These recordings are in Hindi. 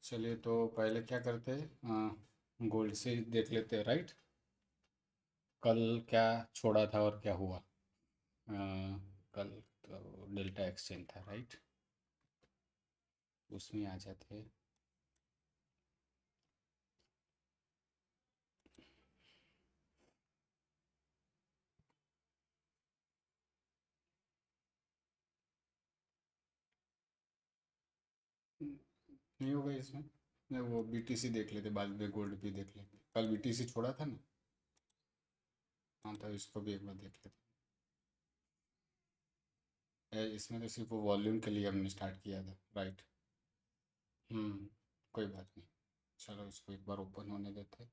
चलिए तो पहले क्या करते हैं, गोल्ड से देख लेते हैं, राइट। कल क्या छोड़ा था और क्या हुआ। कल तो डेल्टा एक्सचेंज था, राइट। उसमें आ जाते हैं। नहीं होगा इसमें। नहीं, वो बीटीसी देख लेते, बाद में गोल्ड भी देख लेते। कल बीटीसी छोड़ा था ना। हाँ, तो इसको भी एक बार देख लेते। इसमें तो सिर्फ वो वॉल्यूम के लिए हमने स्टार्ट किया था, राइट। कोई बात नहीं। चलो इसको एक बार ओपन होने देते।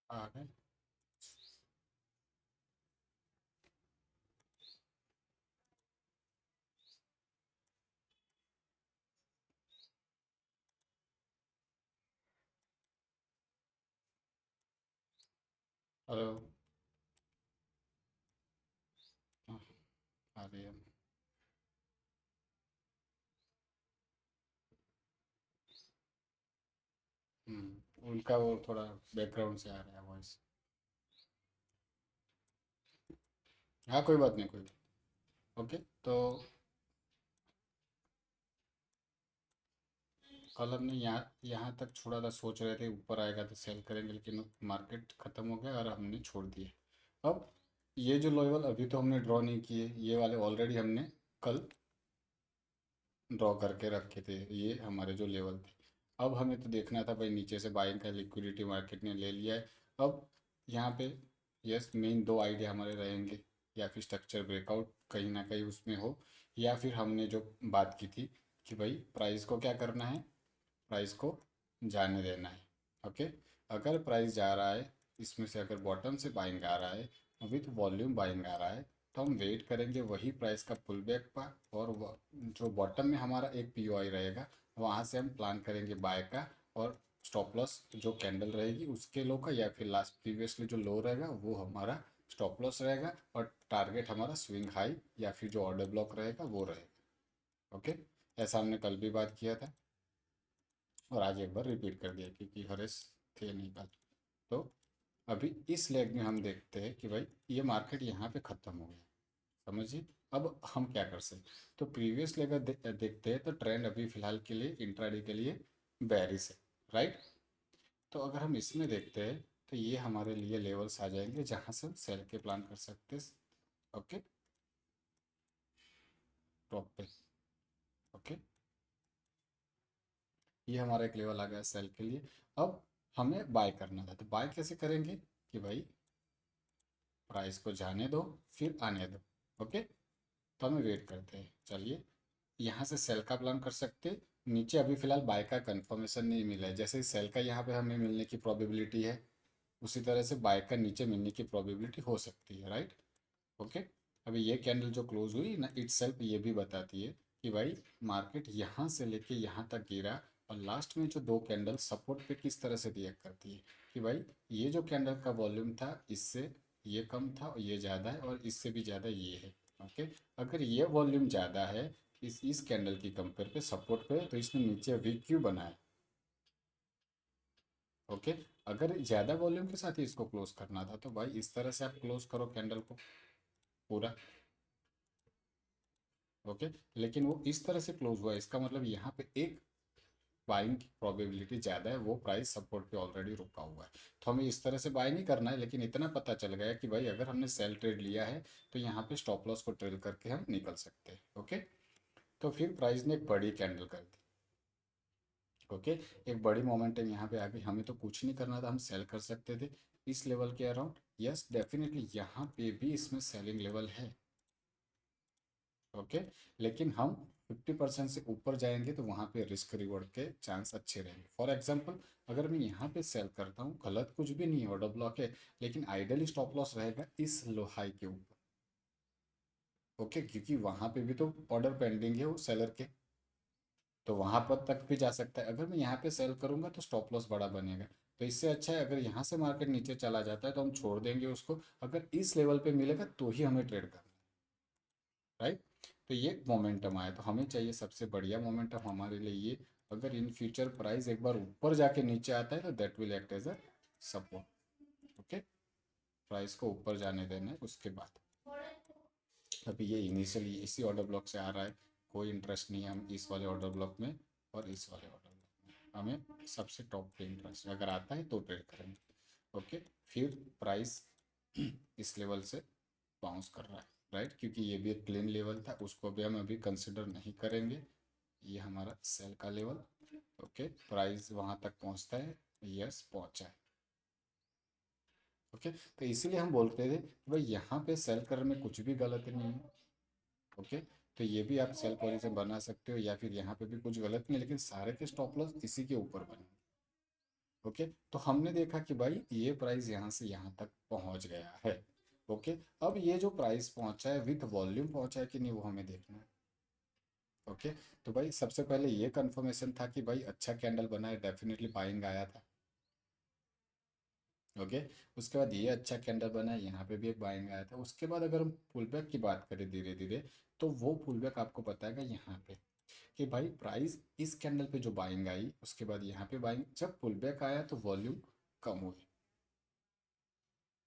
आ गए। हेलो। हाँ, आ गए हम। उनका वो थोड़ा बैकग्राउंड से आ रहा है वॉइस। हाँ, कोई बात नहीं, कोई बात। ओके। तो कल हमने यहाँ यहाँ तक छोड़ा था, सोच रहे थे ऊपर आएगा तो सेल करेंगे, लेकिन मार्केट ख़त्म हो गया और हमने छोड़ दिए। अब ये जो लेवल अभी तो हमने ड्रॉ नहीं किए, ये वाले ऑलरेडी हमने कल ड्रॉ करके रखे थे, ये हमारे जो लेवल थे। अब हमें तो देखना था भाई, नीचे से बाइंग का लिक्विडिटी मार्केट ने ले लिया है। अब यहाँ पे यस, मेन दो आइडिया हमारे रहेंगे। या फिर स्ट्रक्चर ब्रेकआउट कहीं ना कहीं उसमें हो, या फिर हमने जो बात की थी कि भाई प्राइस को क्या करना है, प्राइस को जाने देना है। ओके। अगर प्राइस जा रहा है, इसमें से अगर बॉटम से बाइंग आ रहा है, विथ वॉल्यूम बाइंग आ रहा है, तो हम वेट करेंगे वही प्राइस का पुल बैक का। और जो बॉटम में हमारा एक पीओआई रहेगा, वहाँ से हम प्लान करेंगे बाय का। और स्टॉप लॉस जो कैंडल रहेगी उसके लो का, या फिर लास्ट प्रीवियसली जो लो रहेगा वो हमारा स्टॉप लॉस रहेगा। और टारगेट हमारा स्विंग हाई या फिर जो ऑर्डर ब्लॉक रहेगा वो रहेगा। ओके। ऐसा हमने कल भी बात किया था, और आज एक बार रिपीट कर दिया क्योंकि हरेश थे नहीं कल। तो अभी इस लेग में हम देखते हैं कि भाई ये मार्केट यहाँ पे ख़त्म हो गया, समझिए। अब हम क्या कर सकते। तो प्रीवियस लेग देखते हैं, तो ट्रेंड अभी फ़िलहाल के लिए इंट्राडे के लिए बेरिश है, राइट। तो अगर हम इसमें देखते हैं, तो ये हमारे लिए लेवल्स आ जाएंगे जहाँ से हम सेल के प्लान कर सकते हैं। ओके। टॉप पे। ओके। ये हमारा एक लेवल आ गया सेल के लिए। अब हमें बाय करना था, तो बाय कैसे करेंगे कि भाई प्राइस को जाने दो, फिर आने दो। ओके। तो हमें वेट करते हैं, चलिए। यहाँ से सेल का प्लान कर सकते हैं। नीचे अभी फिलहाल बाय का कंफर्मेशन नहीं मिला है, जैसे सेल का यहाँ पे हमें मिलने की प्रोबेबिलिटी है, उसी तरह से बाय का नीचे मिलने की प्रोबेबिलिटी हो सकती है, राइट। ओके। अभी ये कैंडल जो क्लोज हुई ना, इटसेल्फ ये भी बताती है कि भाई मार्केट यहाँ से लेके यहाँ तक गिरा। और लास्ट में जो दो कैंडल सपोर्ट पे किस तरह से रिएक्ट करती है कि भाई ये जो कैंडल का वॉल्यूम था, इससे ये कम था और ये ज़्यादा है, और इससे भी ज़्यादा ये है। ओके। अगर ये वॉल्यूम ज़्यादा है इस कैंडल की कंपेयर पे सपोर्ट पे, तो इसने नीचे वी क्यों बनाया। ओके। अगर ज़्यादा वॉल्यूम के साथ ही इसको क्लोज करना था, तो भाई इस तरह से आप क्लोज करो कैंडल को पूरा। ओके। लेकिन वो इस तरह से क्लोज हुआ, इसका मतलब यहाँ पे एक बाइंग की प्रोबेबिलिटी ज़्यादा है, वो प्राइस सपोर्ट पे ऑलरेडी रुका हुआ है। तो हमें इस तरह से बाय नहीं करना है, लेकिन इतना पता चल गया कि भाई अगर हमने सेल ट्रेड लिया है, तो यहाँ पे स्टॉप लॉस को ट्रेल करके हम निकल सकते हैं। ओके। तो फिर प्राइस ने एक बड़ी कैंडल कर दी। ओके। एक बड़ी मोमेंटम यहाँ पे आ गई, हमें तो कुछ नहीं करना था, हम सेल कर सकते थे इस लेवल के अराउंड। यस, डेफिनेटली यहाँ पे भी इसमें सेलिंग लेवल है। ओके। लेकिन हम 50% से ऊपर जाएंगे तो वहाँ पे रिस्क रिवॉर्ड के चांस अच्छे रहेंगे। फॉर एग्जांपल अगर मैं यहाँ पे सेल करता हूँ, गलत कुछ भी नहीं है, ऑर्डर ब्लॉक है, लेकिन आइडियली स्टॉप लॉस रहेगा इस लो हाई के ऊपर। ओके, क्योंकि वहाँ पे भी तो ऑर्डर पेंडिंग है वो सेलर के, तो वहां पर तक भी जा सकता है। अगर मैं यहाँ पे सेल करूंगा तो स्टॉप लॉस बड़ा बनेगा। तो इससे अच्छा है अगर यहाँ से मार्केट नीचे चला जाता है तो हम छोड़ देंगे उसको, अगर इस लेवल पे मिलेगा तो ही हमें ट्रेड करना है, राइट। तो ये मोमेंटम आया, तो हमें चाहिए सबसे बढ़िया मोमेंटम हमारे लिए ये, अगर इन फ्यूचर प्राइस एक बार ऊपर जाके नीचे आता है तो that will act as a support. Okay, price को ऊपर जाने देना है, उसके बाद अभी ये इनिशियली इसी ऑर्डर ब्लॉक से आ रहा है, कोई इंटरेस्ट नहीं है हम इस वाले ऑर्डर ब्लॉक में और इस वाले ऑर्डर ब्लॉक में, हमें सबसे टॉप पे इंटरेस्ट है, अगर आता है तो ट्रेड करेंगे। ओके, फिर प्राइस इस लेवल से बाउंस कर रहा है, राइट, क्योंकि ये भी एक क्लीन लेवल था, उसको भी हम अभी कंसिडर नहीं करेंगे। ये हमारा सेल का लेवल। ओके, प्राइस वहाँ तक पहुँचता है, यस पहुँचा है। ओके, तो इसीलिए हम बोलते थे कि भाई यहाँ पे सेल करने में कुछ भी गलत नहीं है। ओके, तो ये भी आप सेल पोजीशन बना सकते हो, या फिर यहाँ पे भी कुछ गलत नहीं, लेकिन सारे के स्टॉप लॉस इसी के ऊपर बने। ओके, तो हमने देखा कि भाई ये प्राइस यहाँ से यहाँ तक पहुँच गया है। ओके, अब ये जो प्राइस पहुँचा है विथ वॉल्यूम पहुँचा है कि नहीं वो हमें देखना है। ओके, तो भाई सबसे पहले ये कंफर्मेशन था कि भाई अच्छा कैंडल बना है, डेफिनेटली बाइंग आया था। ओके, उसके बाद ये अच्छा कैंडल बना है, यहाँ पे भी एक बाइंग आया था। उसके बाद अगर हम पुल बैक की बात करें धीरे धीरे, तो वो पुल बैक आपको बताएगा यहाँ पे कि भाई प्राइस इस कैंडल पे जो बाइंग आई, उसके बाद यहाँ पे बाइंग, जब पुल बैक आया तो वॉल्यूम कम हुई।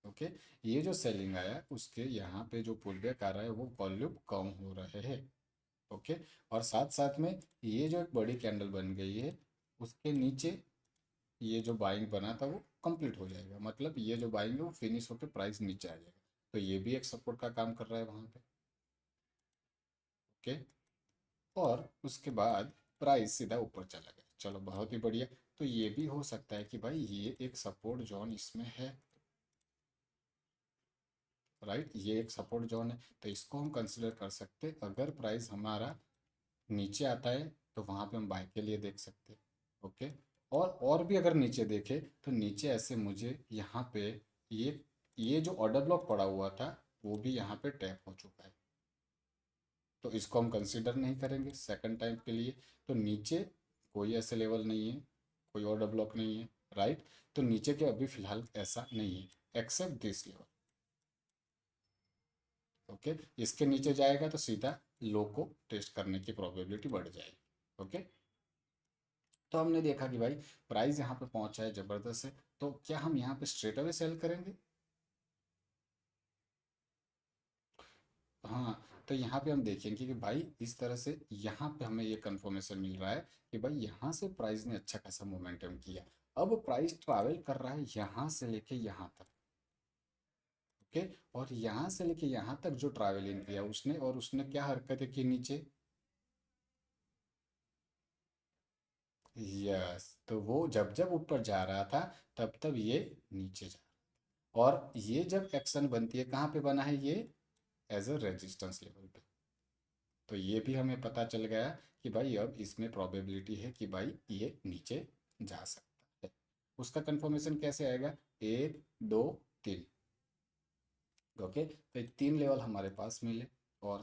ओके, ये जो सेलिंग आया उसके यहाँ पे जो पुल बैक आ रहा है वो वॉल्यूम कम हो रहे हैं। ओके, और साथ साथ में ये जो एक बड़ी कैंडल बन गई है उसके नीचे ये जो बाइंग बना था वो कंप्लीट हो जाएगा, मतलब ये जो बाइंग है वो फिनिश होकर प्राइस नीचे आ जाएगा, तो ये भी एक सपोर्ट का काम कर रहा है वहाँ पे। ओके, और उसके बाद प्राइस सीधा ऊपर चला गया, चलो बहुत ही बढ़िया। तो ये भी हो सकता है कि भाई ये एक सपोर्ट जोन इसमें है, राइट, ये एक सपोर्ट जोन है, तो इसको हम कंसिडर कर सकते हैं। अगर प्राइस हमारा नीचे आता है तो वहाँ पे हम बाय के लिए देख सकते हैं। ओके, और भी अगर नीचे देखे तो नीचे ऐसे मुझे यहाँ पे ये जो ऑर्डर ब्लॉक पड़ा हुआ था वो भी यहाँ पे टैप हो चुका है, तो इसको हम कंसिडर नहीं करेंगे सेकंड टाइम के लिए। तो नीचे कोई ऐसे लेवल नहीं है, कोई ऑर्डर ब्लॉक नहीं है, राइट। तो नीचे के अभी फिलहाल ऐसा नहीं है एक्सेप्ट दिस लेवल। ओके, इसके नीचे जाएगा तो सीधा लो को टेस्ट करने की प्रोबेबिलिटी बढ़ जाएगी। ओके, तो हमने देखा कि भाई प्राइस यहाँ पे पहुंचा है जबरदस्त है, तो क्या हम यहाँ पे स्ट्रेट अवे सेल करेंगे? हाँ, तो यहाँ पे हम देखेंगे कि भाई इस तरह से यहाँ पे हमें ये कंफर्मेशन मिल रहा है कि भाई यहाँ से प्राइस ने अच्छा खासा मोमेंटम किया। अब प्राइस ट्रैवल कर रहा है यहाँ से लेके यहाँ तक। ओके, और यहाँ से लेके यहाँ तक जो ट्रैवलिंग किया उसने, और उसने क्या हरकतें की नीचे, यस, तो वो जब जब ऊपर जा रहा था तब तब ये नीचे जा रहा, और ये जब एक्शन बनती है कहाँ पे बना है ये, एज अ रेजिस्टेंस लेवल पे। तो ये भी हमें पता चल गया कि भाई अब इसमें प्रोबेबिलिटी है कि भाई ये नीचे जा सकता है। उसका कंफर्मेशन कैसे आएगा, एक दो तीन। ओके, तो ये तीन लेवल हमारे पास मिले, और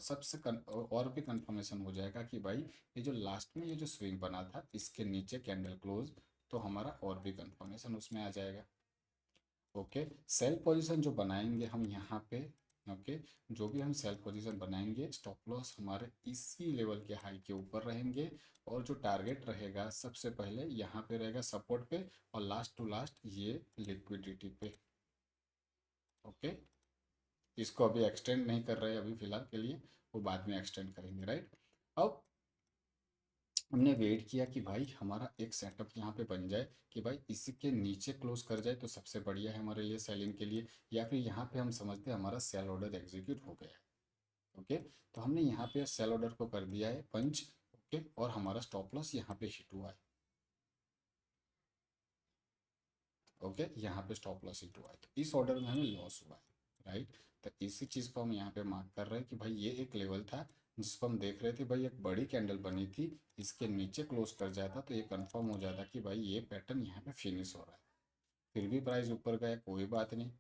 और भी कंफर्मेशन हो जाएगा कि भाई ये जो लास्ट में ये जो स्विंग बना था इसके नीचे कैंडल क्लोज, तो हमारा और भी कंफर्मेशन उसमें आ जाएगा। ओके, सेल पोजीशन जो बनाएंगे हम यहाँ पे, ओके, जो भी हम सेल पोजीशन बनाएंगे स्टॉप लॉस हमारे इसी लेवल के हाई के ऊपर रहेंगे, और जो टारगेट रहेगा सबसे पहले यहाँ पे रहेगा सपोर्ट पे, और लास्ट टू लास्ट ये लिक्विडिटी पे। ओके, इसको अभी एक्सटेंड नहीं कर रहे अभी फिलहाल के लिए, वो बाद में एक्सटेंड करेंगे, राइट। अब हमने वेट किया कि भाई हमारा एक सेटअप यहाँ पे बन जाए कि भाई इसी के नीचे क्लोज कर जाए तो सबसे बढ़िया है हमारे लिए सेलिंग के लिए, या फिर यहाँ पे हम समझते हैं हमारा सेल ऑर्डर एग्जीक्यूट हो गया है। ओके, तो हमने यहाँ पे सेल ऑर्डर को कर दिया है पंच। ओके, और हमारा स्टॉप लॉस यहाँ पे हिट हुआ है। ओके, यहाँ पे स्टॉप लॉस हिट हुआ है, तो इस ऑर्डर में हमें लॉस हुआ है, राइट। तो इसी चीज़ को हम यहाँ पे मार्क कर रहे हैं कि भाई ये एक लेवल था जिसको हम देख रहे थे भाई एक बड़ी कैंडल बनी थी, इसके नीचे क्लोज कर जाता तो ये कंफर्म हो जाता कि भाई ये पैटर्न यहाँ पे फिनिश हो रहा है। फिर भी प्राइस ऊपर गया, कोई बात नहीं,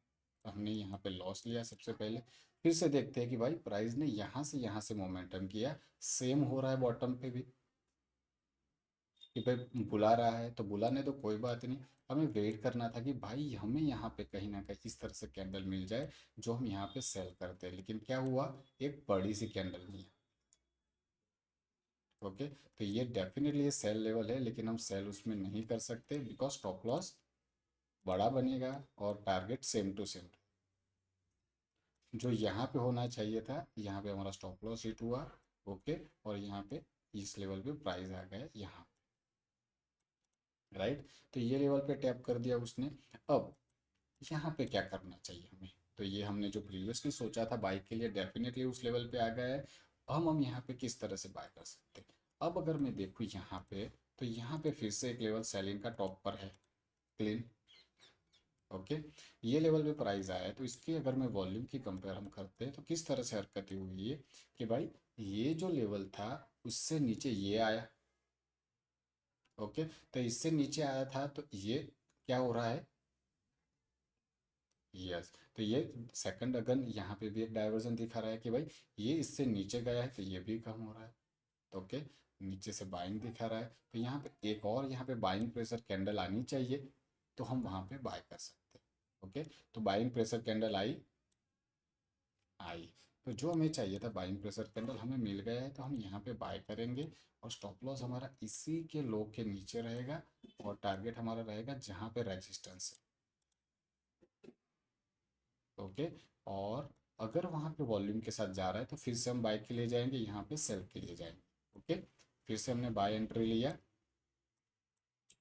हमने यहाँ पे लॉस लिया सबसे पहले। फिर से देखते हैं कि भाई प्राइस ने यहाँ से मोमेंटम किया, सेम हो रहा है बॉटम पे भी, कि भाई बुला रहा है तो बुलाने तो कोई बात नहीं, हमें वेट करना था कि भाई हमें यहाँ पे कहीं ना कहीं इस तरह से कैंडल मिल जाए जो हम यहाँ पे सेल करते हैं। लेकिन क्या हुआ, एक बड़ी सी कैंडल मिली। ओके, तो ये डेफिनेटली सेल लेवल है, लेकिन हम सेल उसमें नहीं कर सकते बिकॉज स्टॉप लॉस बड़ा बनेगा और टारगेट सेम टू सेम। जो यहाँ पे होना चाहिए था, यहाँ पे हमारा स्टॉप लॉस हिट हुआ। ओके, और यहाँ पे इस लेवल पे प्राइस आ गया यहाँ, राइट। तो ये लेवल पे टैप कर दिया उसने। अब यहाँ पे क्या करना चाहिए हमें, तो ये हमने जो प्रीवियसली सोचा था बाई के लिए डेफिनेटली उस लेवल पे आ गया है। हम यहाँ पे किस तरह से बाय कर सकते हैं। अब अगर मैं देखूँ यहाँ पे, तो यहाँ पे फिर से एक लेवल सेलिंग का टॉप पर है, क्लीन। ओके, ये लेवल पे प्राइस आया है, तो इसकी अगर मैं वॉल्यूम की कंपेयर हम करते हैं तो किस तरह से हरकत हुई है कि भाई ये जो लेवल था उससे नीचे ये आया। ओके, तो इससे नीचे आया था तो ये क्या हो रहा है, यस, तो ये सेकंड अगन यहाँ पे भी एक डाइवर्जन दिखा रहा है कि भाई ये इससे नीचे गया है तो ये भी कम हो रहा है। तो ओके, नीचे से बाइंग दिखा रहा है, तो यहाँ पे एक और यहाँ पे बाइंग प्रेशर कैंडल आनी चाहिए, तो हम वहाँ पे बाय कर सकते हैं। ओके, तो बाइंग प्रेशर कैंडल आई आई, तो जो हमें चाहिए था बाइंग प्रेशर कैंडल हमें मिल गया है, तो हम यहाँ पे बाय करेंगे। और स्टॉप लॉस हमारा इसी के लो के नीचे रहेगा, और टारगेट हमारा रहेगा जहाँ पे रेजिस्टेंस है। ओके, और अगर वहाँ पे वॉल्यूम के साथ जा रहा है तो फिर से हम बाय के लिए जाएंगे, यहाँ पे सेल के लिए जाएंगे। ओके, फिर से हमने बाय एंट्री लिया।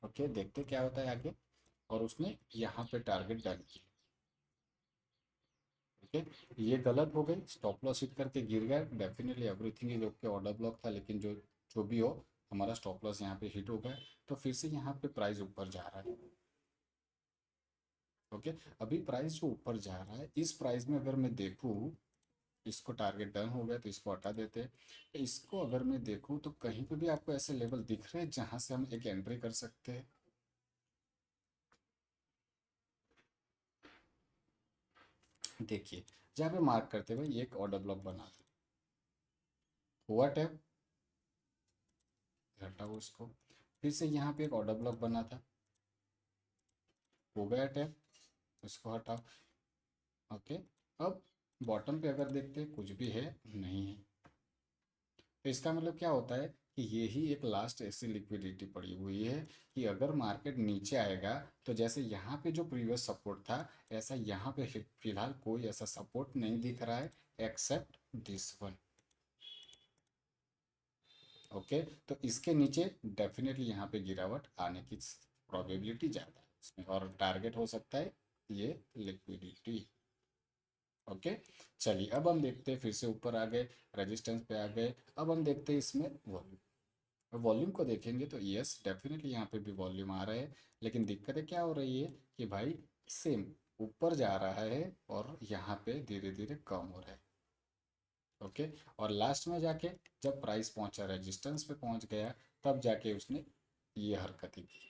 ओके, देखते क्या होता है आगे, और उसने यहाँ पे टारगेट डन किया। ओके, ये गलत हो गई, स्टॉप लॉस हिट करके गिर गया, definitely everything is okay, order block था, लेकिन जो जो भी हो हमारा स्टॉप लॉस यहाँ पे हिट हो गया। तो फिर से यहाँ पे प्राइस ऊपर जा रहा है। ओके, अभी प्राइस जो ऊपर जा रहा है, इस प्राइस में अगर मैं देखूँ, इसको टारगेट डन हो गया तो इसको हटा देते हैं। इसको अगर मैं देखूँ तो कहीं पे भी आपको ऐसे लेवल दिख रहे हैं जहाँ से हम एक एंट्री कर सकते हैं। देखिए, जहाँ पे मार्क करते हुए ये एक ऑर्डर ब्लॉक बना था, हुआ टैप, हटाओ इसको। फिर से यहाँ पे एक ऑर्डर ब्लॉक बना था, हो गया टैप, इसको हटाओ। ओके, अब बॉटम पे अगर देखते हैं कुछ भी है नहीं है, तो इसका मतलब क्या होता है कि ये ही एक लास्ट ऐसी लिक्विडिटी पड़ी हुई है कि अगर मार्केट नीचे आएगा तो जैसे यहाँ पे जो प्रीवियस सपोर्ट था, ऐसा यहाँ पे फिलहाल कोई ऐसा सपोर्ट नहीं दिख रहा है एक्सेप्ट दिस वन। ओके, तो इसके नीचे डेफिनेटली यहाँ पे गिरावट आने की प्रोबेबिलिटी ज़्यादा है इसमें, और टारगेट हो सकता है ये लिक्विडिटी। ओके, चलिए अब हम देखते हैं, फिर से ऊपर आ गए, रेजिस्टेंस पे आ गए। अब हम देखते हैं इसमें वॉल्यूम, वॉल्यूम को देखेंगे तो यस डेफिनेटली यहाँ पे भी वॉल्यूम आ रहा है, लेकिन दिक्कतें क्या हो रही है कि भाई सेम ऊपर जा रहा है और यहाँ पे धीरे धीरे कम हो रहा है। ओके, और लास्ट में जाके जब प्राइस पहुंचा रेजिस्टेंस पे पहुंच गया, तब जाके उसने ये हरकतें की।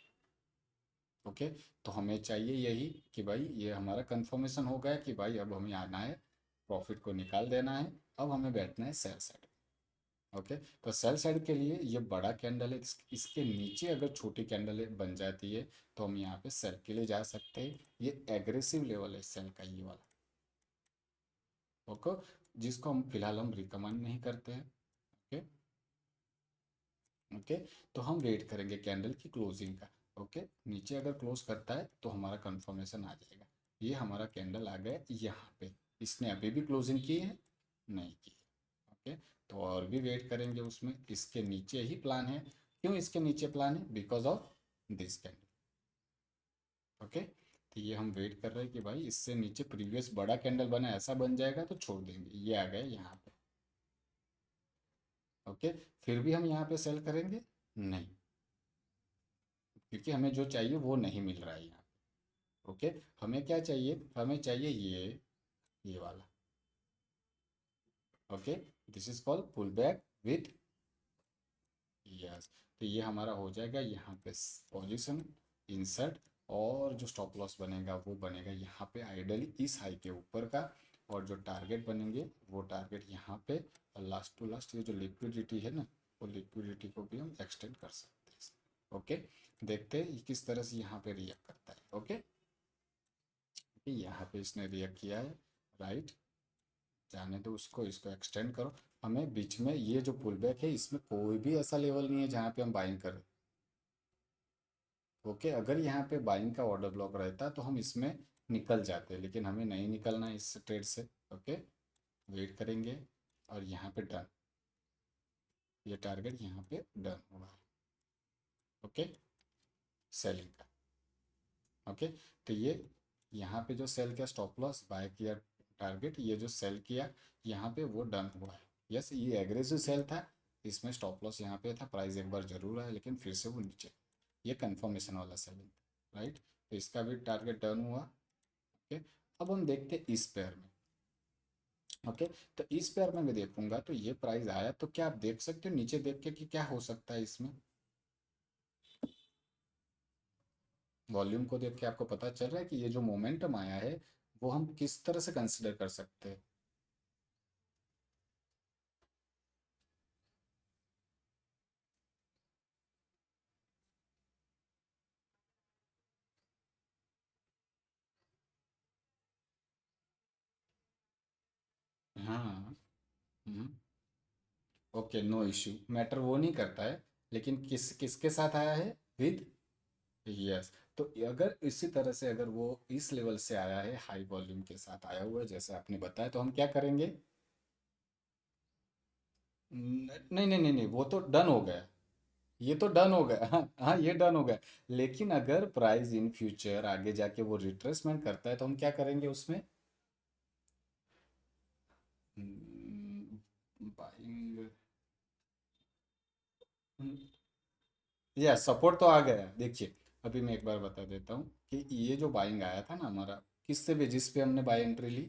ओके, तो हमें चाहिए यही कि भाई ये हमारा कंफर्मेशन हो गया कि भाई अब हमें आना है, प्रॉफिट को निकाल देना है, अब हमें बैठना है सेल साइड। ओके, तो सेल साइड के लिए ये बड़ा कैंडल है, इसके नीचे अगर छोटी कैंडल बन जाती है तो हम यहाँ पे सेल के लिए जा सकते हैं। ये एग्रेसिव लेवल है सेल का, ये वाला। ओके, जिसको हम फिलहाल हम रिकमेंड नहीं करते हैं। ओके, ओके, तो हम वेट करेंगे कैंडल की क्लोजिंग का। ओके, नीचे अगर क्लोज करता है तो हमारा कंफर्मेशन आ जाएगा। ये हमारा कैंडल आ गया यहाँ पे, इसने अभी भी क्लोजिंग की है नहीं की। ओके, तो और भी वेट करेंगे उसमें, इसके नीचे ही प्लान है। क्यों इसके नीचे प्लान है, because of this candle. Okay, तो ये हम वेट कर रहे हैं कि भाई इससे नीचे प्रीवियस बड़ा कैंडल बना, ऐसा बन जाएगा तो छोड़ देंगे, ये आ गए यहाँ पे। ओके, फिर भी हम यहाँ पे सेल करेंगे नहीं, क्योंकि हमें जो चाहिए वो नहीं मिल रहा है यहाँ पे। ओके, हमें क्या चाहिए, हमें चाहिए ये वाला। Okay, this is called pull back with, yes. तो ये हमारा हो जाएगा यहाँ पे पोजीशन, इंसर्ट, और जो स्टॉप लॉस बनेगा वो बनेगा यहाँ पे आइडियली इस हाई के ऊपर का, और जो टारगेट बनेंगे वो टारगेट यहाँ पे, और लास्ट टू लास्ट ये जो लिक्विडिटी है ना, वो लिक्विडिटी को भी हम एक्सटेंड कर सकते हैं। ओके, देखते हैं ये किस तरह से यहाँ पे रिएक्ट करता है। ओके, यहाँ पे इसने रिएक्ट किया है, राइट, जाने दो उसको, इसको एक्सटेंड करो। हमें बीच में ये जो पुल बैक है इसमें कोई भी ऐसा लेवल नहीं है जहाँ पे हम बाइंग करें। ओके, अगर यहाँ पे बाइंग का ऑर्डर ब्लॉक रहता तो हम इसमें निकल जाते, लेकिन हमें नहीं निकलना है इस ट्रेड से। ओके, वेट करेंगे, और यहाँ पे डन, ये टारगेट यहाँ पे डन हुआ है। ओके, सेलिंग का। ओके, तो ये यहाँ पे जो सेल किया स्टॉप लॉस, बाय किया टारगेट, ये जो सेल किया यहाँ पे वो डन हुआ है। यस, ये एग्रेसिव सेल था, इसमें स्टॉप लॉस यहाँ पे था, प्राइस एक बार जरूर आया लेकिन फिर से वो नीचे, ये कंफर्मेशन वाला सेलिंग, राइट। तो इसका भी टारगेट डन हुआ। ओके, अब हम देखते हैं इस पेयर में। ओके, तो इस पेयर में मैं देखूंगा तो ये प्राइस आया, तो क्या आप देख सकते हो नीचे देख के कि क्या हो सकता है इसमें, वॉल्यूम को देख के आपको पता चल रहा है कि ये जो मोमेंटम आया है वो हम किस तरह से कंसिडर कर सकते हैं। हाँ। हम्म। ओके, नो इश्यू, मैटर वो नहीं करता है, लेकिन किसके साथ आया है, विद, यस। तो अगर इसी तरह से अगर वो इस लेवल से आया है, हाई वॉल्यूम के साथ आया हुआ है जैसे आपने बताया, तो हम क्या करेंगे, नहीं नहीं नहीं नहीं, वो तो डन हो गया, ये तो डन हो गया, हाँ हाँ, ये डन हो गया। लेकिन अगर प्राइस इन फ्यूचर आगे जाके वो रिट्रेसमेंट करता है तो हम क्या करेंगे उसमें, बाइंग, या सपोर्ट तो आ गया, देखिए अभी मैं एक बार बता देता हूँ कि ये जो बाइंग आया था ना हमारा, किससे बेसिस पे हमने बाय एंट्री ली,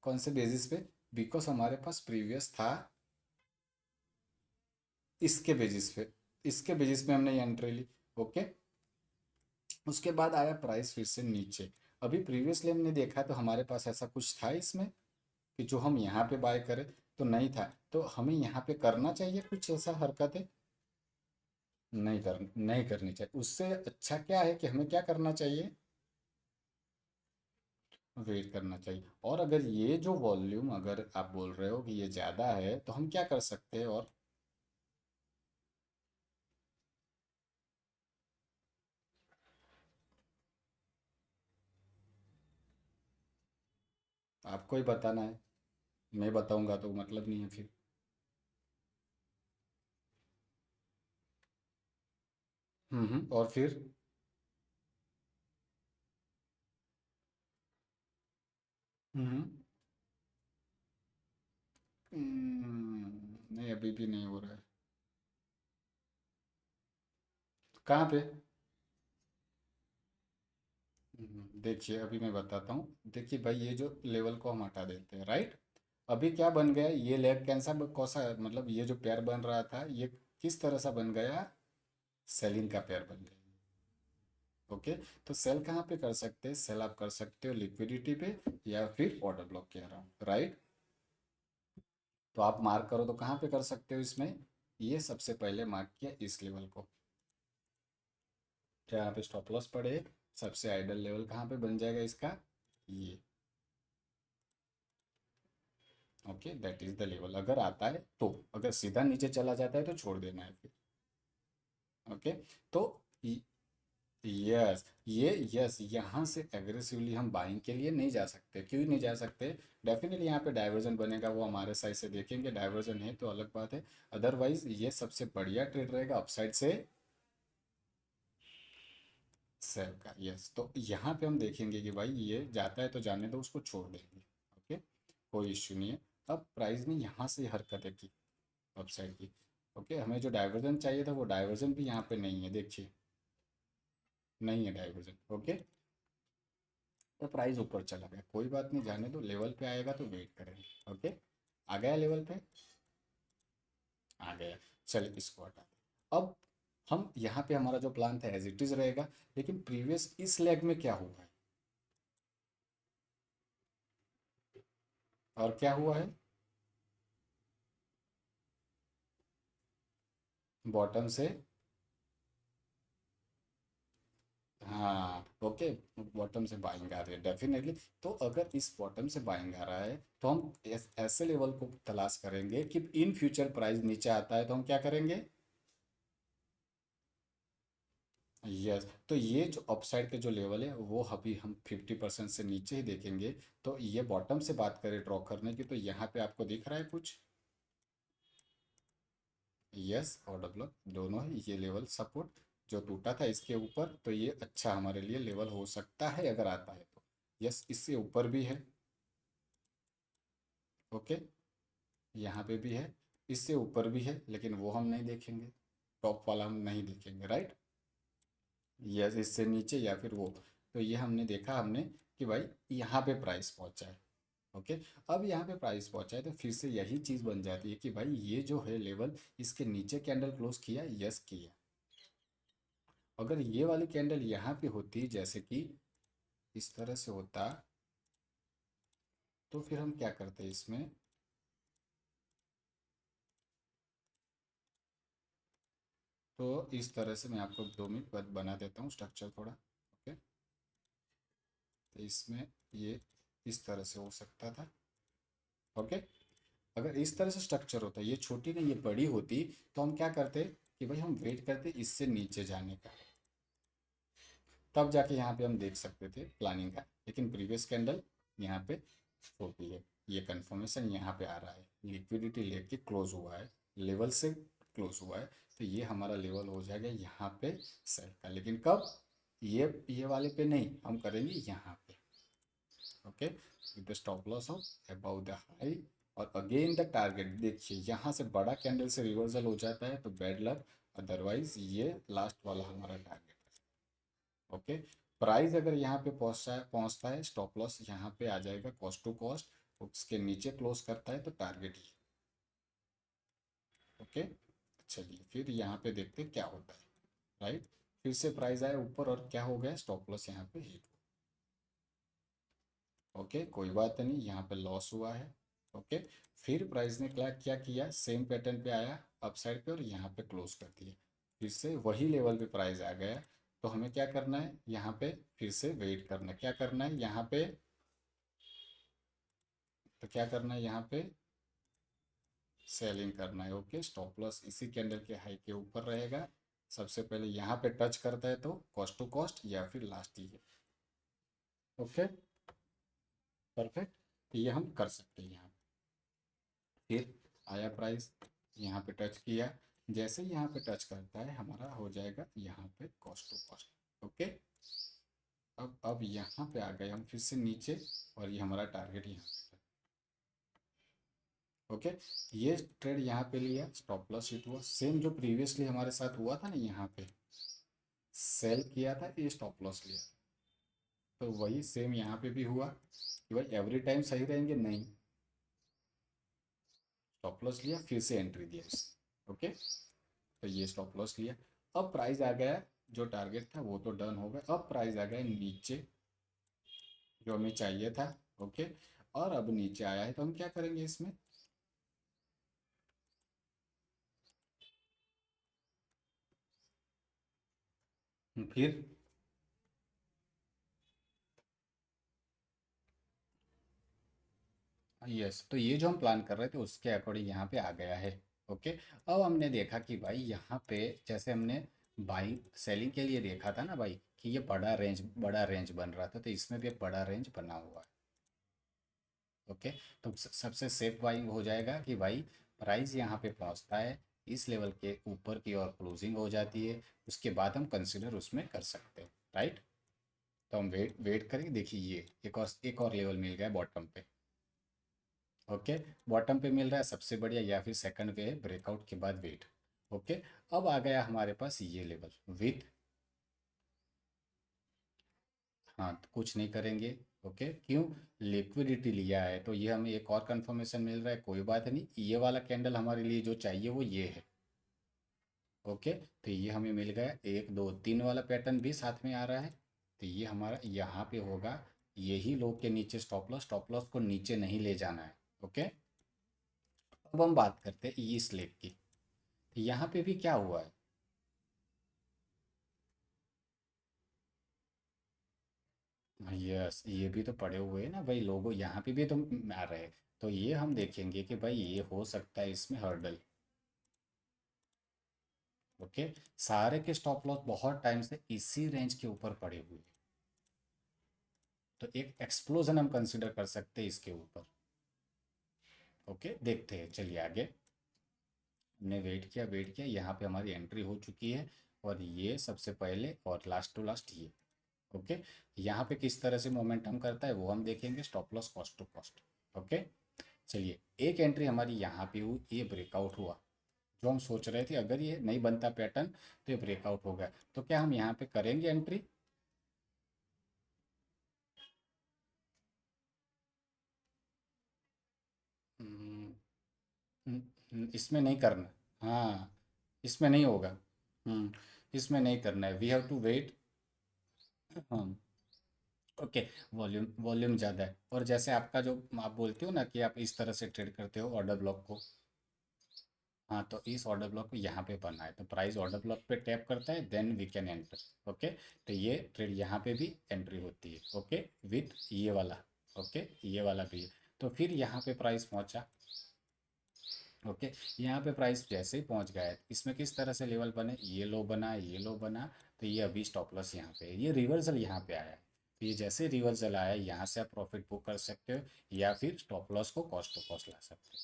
कौन से बेसिस पे, बिकॉज हमारे पास प्रीवियस था इसके बेसिस पे, इसके बेसिस पे हमने ये एंट्री ली। ओके, उसके बाद आया प्राइस फिर से नीचे, अभी प्रीवियसली हमने देखा तो हमारे पास ऐसा कुछ था इसमें कि जो हम यहाँ पे बाय करें, तो नहीं था, तो हमें यहाँ पे करना चाहिए कुछ ऐसा हरकतें, नहीं करनी चाहिए। उससे अच्छा क्या है कि हमें क्या करना चाहिए, वेट करना चाहिए। और अगर ये जो वॉल्यूम अगर आप बोल रहे हो कि ये ज़्यादा है तो हम क्या कर सकते हैं, और आपको ही बताना है, मैं बताऊंगा तो मतलब नहीं है फिर। और फिर, हम्म नहीं, अभी भी नहीं हो रहा है। कहाँ पे, देखिए अभी मैं बताता हूँ, देखिए भाई ये जो लेवल को हम हटा देते हैं, राइट। अभी क्या बन गया, ये लेग कैंसा कौसा, मतलब ये जो पेयर बन रहा था ये किस तरह सा बन गया, सेलिंग का पेयर बन गया। ओके, तो सेल कहाँ पे कर सकते हैं, सेल आप कर सकते हो लिक्विडिटी पे या फिर ऑर्डर ब्लॉक के अराउंड, राइट। तो आप मार्क करो तो कहाँ पे कर सकते हो इसमें, ये सबसे पहले मार्क किया इस लेवल को, क्या यहाँ पे स्टॉप लॉस पड़े, सबसे आइडल लेवल कहाँ पे बन जाएगा इसका, ये। Okay, that is the level, अगर आता है तो, अगर सीधा नीचे चला जाता है तो छोड़ देना है फिर। ओके, तो यस, ये यस, यहाँ से एग्रेसिवली हम बाइंग के लिए नहीं जा सकते, क्यों नहीं जा सकते, डेफिनेटली यहाँ पे डाइवर्जन बनेगा, वो हमारे साइड से देखेंगे, डाइवर्जन है तो अलग बात है, अदरवाइज ये सबसे बढ़िया ट्रेड रहेगा अपसाइड से सेल का। यस, तो यहाँ पे हम देखेंगे कि भाई ये जाता है तो जाने दो, उसको छोड़ देंगे। ओके, कोई इश्यू नहीं है। अब प्राइस ने यहाँ से हरकतें की अपसाइड की। ओके, हमें जो डाइवर्जन चाहिए था वो डाइवर्जन भी यहाँ पे नहीं है, देखिए नहीं है डाइवर्जन। ओके, तो प्राइस ऊपर चला गया, कोई बात नहीं, जाने दो, लेवल पे आएगा तो वेट करेंगे। ओके, आ गया लेवल पे, आ गया। चलिए इसको हटा दें। अब हम यहाँ पे हमारा जो प्लान था एज इट इज रहेगा, लेकिन प्रीवियस इस लेग में क्या हुआ है, और क्या हुआ है, बॉटम से, हाँ ओके, बॉटम से बाइंग आ रही है डेफिनेटली। तो अगर इस बॉटम से बाइंग आ रहा है तो हम ऐसे लेवल को तलाश करेंगे कि इन फ्यूचर प्राइस नीचे आता है तो हम क्या करेंगे, यस। तो ये जो अपसाइड के जो लेवल है वो अभी हम 50% से नीचे ही देखेंगे। तो ये बॉटम से बात करें ड्रॉ करने की, तो यहाँ पे आपको दिख रहा है कुछ, यस और डब्लू दोनों है, ये लेवल सपोर्ट जो टूटा था इसके ऊपर, तो ये अच्छा हमारे लिए लेवल हो सकता है अगर आता है तो। यस इससे ऊपर भी है, ओके, यहाँ पे भी है, इससे ऊपर भी है, लेकिन वो हम नहीं देखेंगे, टॉप वाला हम नहीं देखेंगे, राइट। यस इससे नीचे या फिर वो, तो ये हमने देखा हमने कि भाई यहाँ पे प्राइस पहुँचा है, ओके। अब यहाँ पे प्राइस पहुँचा है तो फिर से यही चीज़ बन जाती है कि भाई ये जो है लेवल, इसके नीचे कैंडल क्लोज किया, यस किया। अगर ये वाली कैंडल यहाँ पे होती जैसे कि इस तरह से होता, तो फिर हम क्या करते इसमें, तो इस तरह से मैं आपको 2 मिनट बाद बना देता हूँ स्ट्रक्चर थोड़ा, ओके। तो इसमें ये इस तरह से हो सकता था, ओके। अगर इस तरह से स्ट्रक्चर होता, ये छोटी नहीं ये बड़ी होती, तो हम क्या करते कि भाई हम वेट करते इससे नीचे जाने का, तब जाके यहाँ पे हम देख सकते थे प्लानिंग का। लेकिन प्रीवियस कैंडल यहाँ पे छोटी है, ये कंफर्मेशन यहाँ पे आ रहा है, लिक्विडिटी लेके क्लोज हुआ है, लेवल से क्लोज हुआ है, तो ये हमारा लेवल हो जाएगा यहाँ पे सेल का। लेकिन कब, ये वाले पे नहीं, हम करेंगे यहाँ पे, okay, with the stop loss of about the high. और अगेन द टारगेट देखिए, यहाँ से बड़ा कैंडल से रिवर्सल हो जाता है तो बैड लक, अदरवाइज ये लास्ट वाला हमारा टारगेट है, ओके। प्राइस अगर यहाँ पे पहुँचता है स्टॉप लॉस यहाँ पे आ जाएगा कॉस्ट टू कॉस्ट, उसके नीचे क्लोज करता है तो टारगेट ही, ओके। चलिए फिर यहाँ पे देखते हैं क्या होता है, राइट। फिर से प्राइस आया ऊपर और क्या हो गया, स्टॉप लॉस यहाँ पे हिट, ओके कोई बात नहीं, यहाँ पे लॉस हुआ है, ओके। फिर प्राइस ने क्या क्या किया, सेम पैटर्न पे आया अपसाइड पे और यहाँ पे क्लोज कर दिया, फिर से वही लेवल पे प्राइस आ गया। तो हमें क्या करना है यहाँ पे, फिर से वेट करना है, क्या करना है यहाँ पे, तो क्या करना है यहाँ पे, सेलिंग करना है, ओके। स्टॉप लॉस इसी कैंडल के हाई के ऊपर रहेगा, सबसे पहले यहाँ पे टच करता है तो कॉस्ट टू कॉस्ट या फिर लास्ट ईयर, ओके परफेक्ट। ये हम कर सकते हैं यहाँ। फिर आया प्राइस, यहाँ पे टच किया, जैसे ही यहाँ पे टच करता है हमारा हो जाएगा यहाँ पे कॉस्ट टू कॉस्ट, ओके। अब यहाँ पे आ गए हम फिर से नीचे, और ये हमारा टारगेट यहाँ पे, ओके। ये ट्रेड यहाँ पे लिया, स्टॉप लॉस हिट हुआ, सेम जो प्रीवियसली हमारे साथ हुआ था ना, यहाँ पे सेल किया था, ये स्टॉप लॉस लिया, तो वही सेम यहाँ पे भी हुआ कि भाई एवरी टाइम सही रहेंगे नहीं, स्टॉप लॉस लिया फिर से एंट्री दिया इस, ओके। तो ये स्टॉप लॉस लिया। अब प्राइस आ गया, जो टारगेट था वो तो डन हो गया, अब प्राइस आ गया नीचे जो हमें चाहिए था, ओके। और अब नीचे आया है तो हम क्या करेंगे इसमें, फिर यस, तो ये जो हम प्लान कर रहे थे उसके अकॉर्डिंग यहाँ पे आ गया है, ओके। अब हमने देखा कि भाई यहाँ पे जैसे हमने बाइंग सेलिंग के लिए देखा था ना भाई, कि ये बड़ा रेंज बन रहा था, तो इसमें भी एक बड़ा रेंज बना हुआ है, ओके। तो सबसे सेफ बाइंग हो जाएगा कि भाई प्राइस यहाँ पे पहुँचता है, इस लेवल के ऊपर की ओर क्लोजिंग हो जाती है, उसके बाद हम कंसिडर उसमें कर सकते हैं, राइट। तो हम वेट वेट करेंगे, देखिए ये एक और लेवल मिल गया बॉटम पे, ओके। बॉटम पे मिल रहा है सबसे बढ़िया, या फिर सेकंड पे है ब्रेकआउट के बाद वेट, ओके। अब आ गया हमारे पास ये लेवल विथ, हाँ तो कुछ नहीं करेंगे, ओके, क्यों? लिक्विडिटी लिया है तो ये हमें एक और कंफर्मेशन मिल रहा है, कोई बात नहीं, ये वाला कैंडल हमारे लिए जो चाहिए वो ये है। ओके, तो ये हमें मिल गया, एक दो तीन वाला पैटर्न भी साथ में आ रहा है, तो ये हमारा यहाँ पे होगा, यही लो के नीचे स्टॉप लॉस को नीचे नहीं ले जाना है। ओके, अब हम बात करते हैं ई स्लेब की, तो यहाँ पे भी क्या हुआ है? यस, ये भी तो पड़े हुए हैं ना भाई, लोगों यहाँ पे भी तो आ रहे हैं, तो ये हम देखेंगे कि भाई ये हो सकता है इसमें हर्डल। ओके, सारे के स्टॉप लॉस बहुत टाइम से इसी रेंज के ऊपर पड़े हुए हैं, तो एक एक्सप्लोजन हम कंसिडर कर सकते हैं इसके ऊपर। ओके, देखते हैं, चलिए आगे। हमने वेट किया, यहाँ पे हमारी एंट्री हो चुकी है, और ये सबसे पहले और लास्ट टू लास्ट ये। ओके, यहाँ पे किस तरह से मोमेंटम करता है वो हम देखेंगे, stop loss cost to cost. Okay, चलिए, एक एंट्री हमारी यहाँ पे हुई, ये ब्रेकआउट हुआ, जो हम सोच रहे थे अगर ये नहीं बनता पैटर्न तो ये ब्रेकआउट हो गया, तो क्या हम यहाँ पे करेंगे एंट्री? हम्म, इसमें नहीं करना। हाँ, इसमें नहीं होगा। हम्म, इसमें नहीं करना है, वी हैव टू वेट। हाँ, ओके, वॉल्यूम वॉल्यूम ज़्यादा है, और जैसे आपका जो आप बोलते हो ना कि आप इस तरह से ट्रेड करते हो ऑर्डर ब्लॉक को, हाँ, तो इस ऑर्डर ब्लॉक को यहाँ पे बनना है, तो प्राइस ऑर्डर ब्लॉक पे टैप करता है, then we can enter. Okay, तो ये ट्रेड यहाँ पे भी एंट्री होती है। ओके, विथ ये वाला। ओके, ये वाला भी है, तो फिर यहाँ पे प्राइस पहुँचा। ओके, यहाँ पे प्राइस जैसे ही पहुँच गया है, इसमें किस तरह से लेवल बने, ये लो बना, ये लो बना, तो ये अभी स्टॉप लॉस यहाँ पे है, ये रिवर्सल यहाँ पे आया है, तो ये जैसे रिवर्सल आया है यहाँ से आप प्रॉफिट बुक कर सकते हो, या फिर स्टॉप लॉस को कॉस्ट टू कॉस्ट ला सकते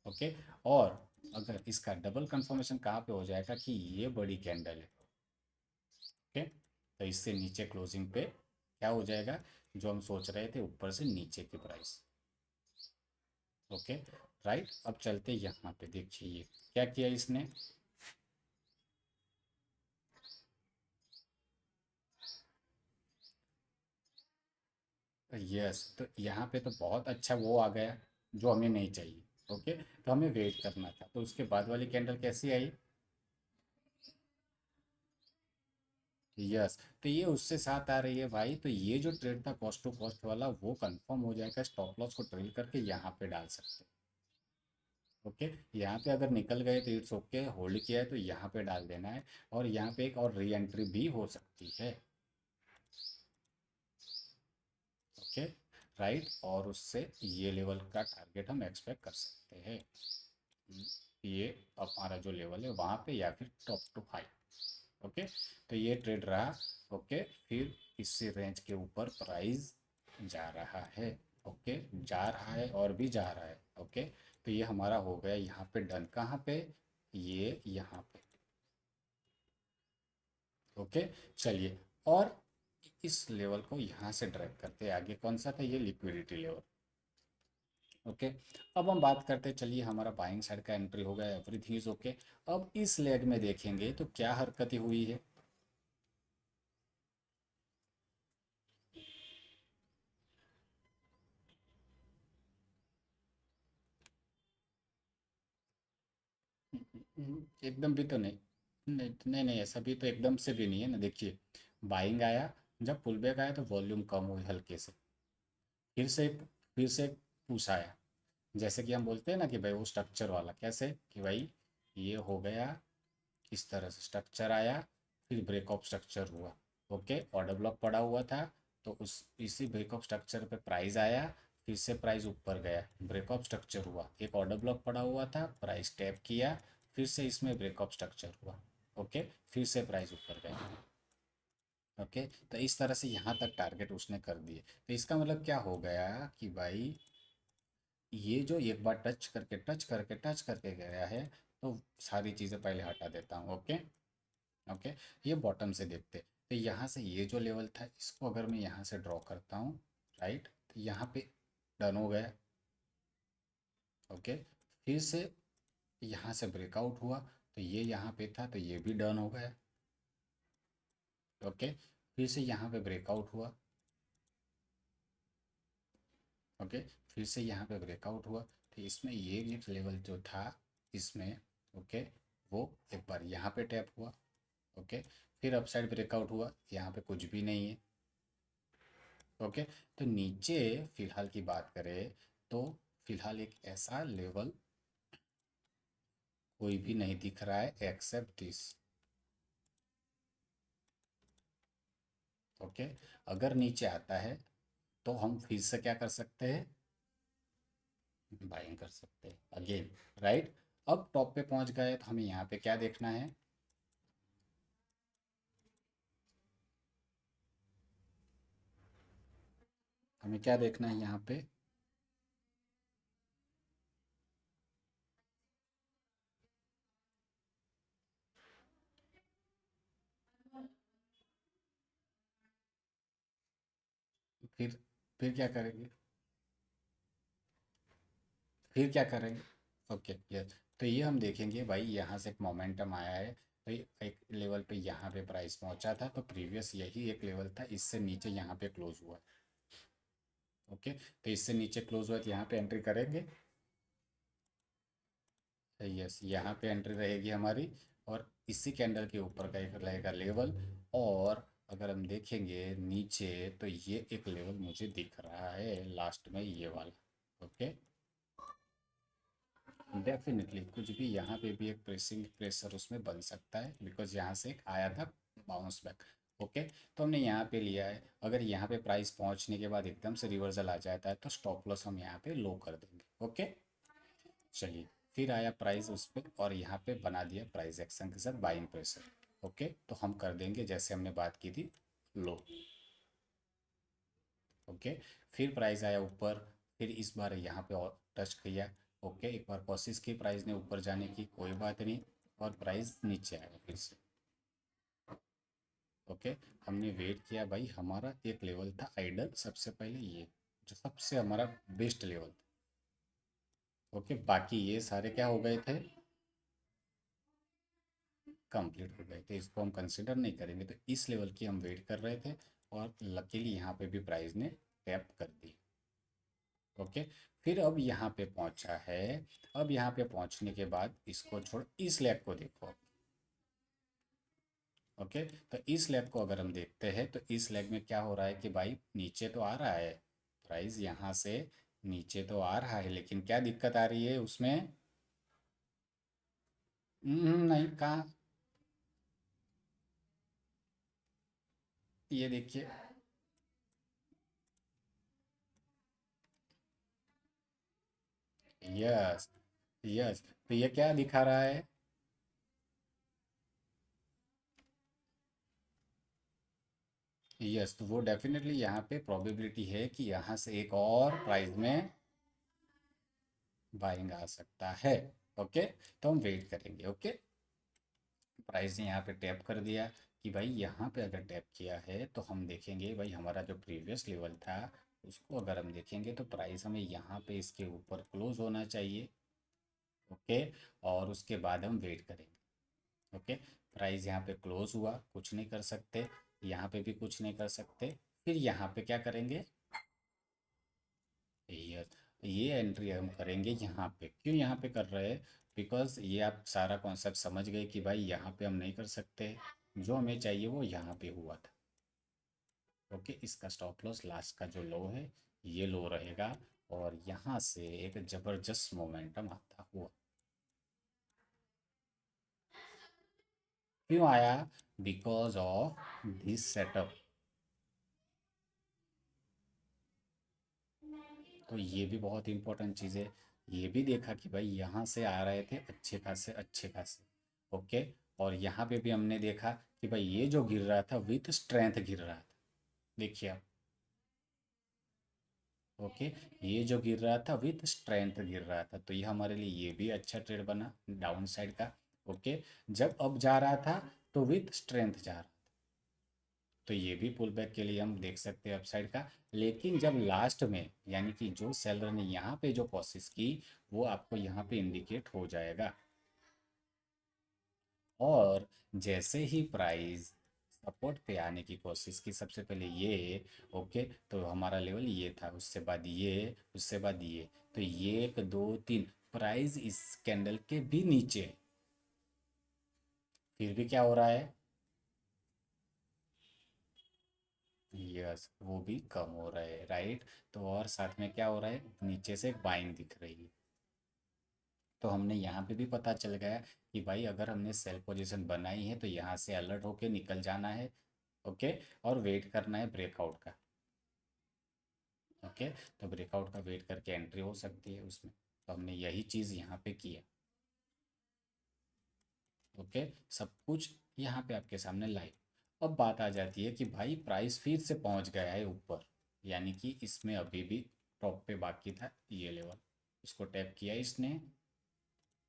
हो। ओके, और अगर इसका डबल कंफर्मेशन कहाँ पे हो जाएगा कि ये बड़ी कैंडल है। ओके, तो इससे नीचे क्लोजिंग पे क्या हो जाएगा, जो हम सोच रहे थे ऊपर से नीचे की प्राइस। ओके, राइट, अब चलते यहाँ पे, देखिए ये क्या किया इसने। यस, तो यहाँ पे तो बहुत अच्छा वो आ गया जो हमें नहीं चाहिए। ओके, तो हमें वेट करना था, तो उसके बाद वाली कैंडल कैसी आई? यस, तो ये उससे साथ आ रही है भाई, तो ये जो ट्रेड था कॉस्ट टू कॉस्ट वाला वो कंफर्म हो जाएगा, स्टॉप लॉस को ट्रेल करके यहाँ पे डाल सकते हैं। ओके, यहाँ पे अगर निकल गए तो इट्स ओके, होल्ड किया है तो यहाँ पे डाल देना है, और यहाँ पे एक और री एंट्री भी हो सकती है। ओके, राइट, और उससे ये लेवल का टारगेट हम एक्सपेक्ट कर सकते हैं। हम्म, ये हमारा जो लेवल है वहाँ पे, या फिर टॉप टू हाई। ओके, तो ये ट्रेड रहा। ओके, फिर इसी रेंज के ऊपर प्राइस जा रहा है। ओके, जा रहा है और भी जा रहा है। ओके, तो ये हमारा हो गया यहाँ पे डन, कहाँ पे? ये यहाँ पे। ओके, चलिए, और इस लेवल को यहाँ से ड्रैग करते हैं आगे, कौन सा था ये, लिक्विडिटी लेवल। ओके, अब हम बात करते हैं, चलिए हमारा बाइंग साइड का एंट्री हो गया, एवरीथिंग इज ओके। अब इस लेग में देखेंगे तो क्या हरकतें हुई है। एकदम भी तो नहीं, नहीं नहीं नहीं, ऐसा भी तो एकदम से भी नहीं है ना, देखिए, बाइंग आया, जब पुल बैक आया तो वॉल्यूम कम हुई हल्के से, फिर से पुश आया, जैसे कि हम बोलते हैं ना कि भाई वो स्ट्रक्चर वाला, कैसे कि भाई ये हो गया, इस तरह से स्ट्रक्चर आया, फिर ब्रेक ऑफ स्ट्रक्चर हुआ। ओके, ऑर्डर ब्लॉक पड़ा हुआ था, तो उस इसी ब्रेक ऑफ स्ट्रक्चर पे प्राइस आया, फिर से प्राइस ऊपर गया, ब्रेक ऑफ स्ट्रक्चर हुआ, एक ऑर्डर ब्लॉक पड़ा हुआ था, प्राइस टैप किया, फिर से इसमें ब्रेक ऑफ स्ट्रक्चर हुआ। ओके, फिर से प्राइस ऊपर गया। ओके, तो इस तरह से यहाँ तक टारगेट उसने कर दिए, तो इसका मतलब क्या हो गया कि भाई ये जो एक बार टच करके गया है, तो सारी चीज़ें पहले हटा देता हूँ। ओके, ओके, ये बॉटम से देखते, तो यहाँ से ये जो लेवल था इसको अगर मैं यहाँ से ड्रॉ करता हूँ, राइट, तो यहाँ पे डन हो गया। ओके, फिर से यहाँ से ब्रेकआउट हुआ, तो ये यहाँ पे था तो ये भी डन हो गया। ओके, फिर से यहाँ पे ब्रेकआउट हुआ, ओके, फिर से यहाँ पे ब्रेकआउट हुआ, तो इसमें ये लेवल जो था इसमें, ओके, वो एक बार यहाँ पे टैप हुआ, ओके, फिर अपसाइड ब्रेकआउट हुआ, यहाँ पे कुछ भी नहीं है, ओके। तो नीचे फिलहाल की बात करें तो फिलहाल एक ऐसा लेवल कोई भी नहीं दिख रहा है एक्सेप्ट दिस, ओके। अगर नीचे आता है तो हम फिर से क्या कर सकते हैं, बाइंग कर सकते हैं अगेन, राइट। अब टॉप पे पहुंच गए तो हमें यहाँ पे क्या देखना है, हमें क्या देखना है यहाँ पे, फिर फिर क्या करेंगे, फिर क्या करेंगे, ओके यस। तो ये हम देखेंगे भाई, यहाँ से एक मोमेंटम आया है, तो ये एक लेवल पे यहाँ पे प्राइस पहुंचा था, तो प्रीवियस यही एक लेवल था, इससे नीचे यहाँ पे क्लोज हुआ, ओके। तो इससे नीचे क्लोज हुआ तो यहाँ पे एंट्री करेंगे, यस, यहाँ पे एंट्री रहेगी हमारी, और इसी कैंडल के ऊपर का एक रहेगा लेवल। और अगर हम देखेंगे नीचे तो ये एक लेवल मुझे दिख रहा है लास्ट में, ये वाला, ओके। डेफिनेटली कुछ भी यहाँ पे भी एक प्रेसिंग प्रेशर उसमें बन सकता है, बिकॉज यहाँ से एक आया था बाउंस बैक, ओके। तो हमने यहाँ पे लिया है, अगर यहाँ पे प्राइस पहुँचने के बाद एकदम से रिवर्सल आ जाता है तो स्टॉप लॉस हम यहाँ पे लो कर देंगे, ओके। चलिए, फिर आया प्राइस उस पर और यहाँ पे बना दिया प्राइस एक्शन के साथ बाइंग प्रेशर, ओके। तो हम कर देंगे जैसे हमने बात की थी, लो, ओके। फिर प्राइस आया ऊपर, फिर इस बार यहाँ पे और टच किया, ओके। एक बार कोशिश की प्राइस ने ऊपर जाने की, कोई बात नहीं, और प्राइस नीचे आया फिर से, ओके। हमने वेट किया भाई, हमारा एक लेवल था आइडल सबसे पहले, ये जो सबसे हमारा बेस्ट लेवल था, ओके। बाकी ये सारे क्या हो गए थे, कंप्लीट हो गए थे, इसको हम कंसिडर नहीं करेंगे। तो इस लेवल की हम वेट कर रहे थे, और लकीली यहाँ पे भी प्राइस ने टैप कर दी, ओके। फिर अब यहाँ पे पहुँचा है, अब यहाँ पे पहुँचने के बाद इसको छोड़ इस लेग को देखो, ओके। तो इस लेग को अगर हम देखते हैं तो इस लेग में क्या हो रहा है कि भाई नीचे तो आ रहा है प्राइस, यहाँ से नीचे तो आ रहा है, लेकिन क्या दिक्कत आ रही है उसमें, नहीं कहाँ, ये देखिए, यस, यस। तो ये क्या दिखा रहा है, यस। तो वो डेफिनेटली यहाँ पे प्रोबेबिलिटी है कि यहाँ से एक और प्राइस में बाइंग आ सकता है, ओके। तो हम वेट करेंगे, ओके। प्राइस ने यहाँ पे टैप कर दिया कि भाई यहाँ पे अगर टैप किया है तो हम देखेंगे भाई हमारा जो प्रीवियस लेवल था उसको अगर हम देखेंगे तो प्राइस हमें यहाँ पे इसके ऊपर क्लोज होना चाहिए, ओके। और उसके बाद हम वेट करेंगे, ओके। प्राइस यहाँ पे क्लोज हुआ, कुछ नहीं कर सकते, यहाँ पे भी कुछ नहीं कर सकते, फिर यहाँ पे क्या करेंगे, ये एंट्री हम करेंगे यहाँ पे। क्यों यहाँ पे कर रहे हैं, बिकॉज ये आप सारा कॉन्सेप्ट समझ गए कि भाई यहाँ पे हम नहीं कर सकते, जो हमें चाहिए वो यहाँ पे हुआ था, ओके। इसका स्टॉप लॉस लास्ट का जो लो है ये लो रहेगा, और यहाँ से एक ज़बरदस्त मोमेंटम आता हुआ, क्यों आया, बिकॉज ऑफ दिस सेटअप। तो ये भी बहुत इंपॉर्टेंट चीज़ है, ये भी देखा कि भाई यहाँ से आ रहे थे अच्छे खासे अच्छे खासे, ओके। और यहाँ पे भी हमने देखा कि भाई ये जो गिर रहा था विथ स्ट्रेंथ गिर रहा था, देखिए आप, ओके। ये जो गिर रहा था विथ स्ट्रेंथ गिर रहा था, तो ये हमारे लिए ये भी अच्छा ट्रेड बना डाउन साइड का, ओके। जब अब जा रहा था तो विथ स्ट्रेंथ जा रहा था, तो ये भी पुल बैक के लिए हम देख सकते हैं अपसाइड का। लेकिन जब लास्ट में यानी कि जो सेलर ने यहाँ पे जो कोशिश की वो आपको यहाँ पे इंडिकेट हो जाएगा, और जैसे ही प्राइस सपोर्ट पे आने की कोशिश की, सबसे पहले ये। ओके, तो हमारा लेवल ये था, उससे बाद ये, उससे बाद ये। तो ये 1 2 3 प्राइस इस कैंडल के भी नीचे है। फिर भी क्या हो रहा है? यस, वो भी कम हो रहा है, राइट। तो और साथ में क्या हो रहा है, नीचे से बाइंग दिख रही है। तो हमने यहाँ पे भी पता चल गया कि भाई अगर हमने सेल पोजीशन बनाई है तो यहाँ से अलर्ट होके निकल जाना है। ओके, और वेट करना है ब्रेकआउट का। ओके, तो ब्रेकआउट का वेट करके एंट्री हो सकती है उसमें। तो हमने यही चीज़ यहाँ पे किया। ओके, सब कुछ यहाँ पे आपके सामने लाइव। अब बात आ जाती है कि भाई प्राइस फिर से पहुँच गया है ऊपर, यानी कि इसमें अभी भी टॉप पे बाकी था ये लेवल। इसको टैप किया इसने,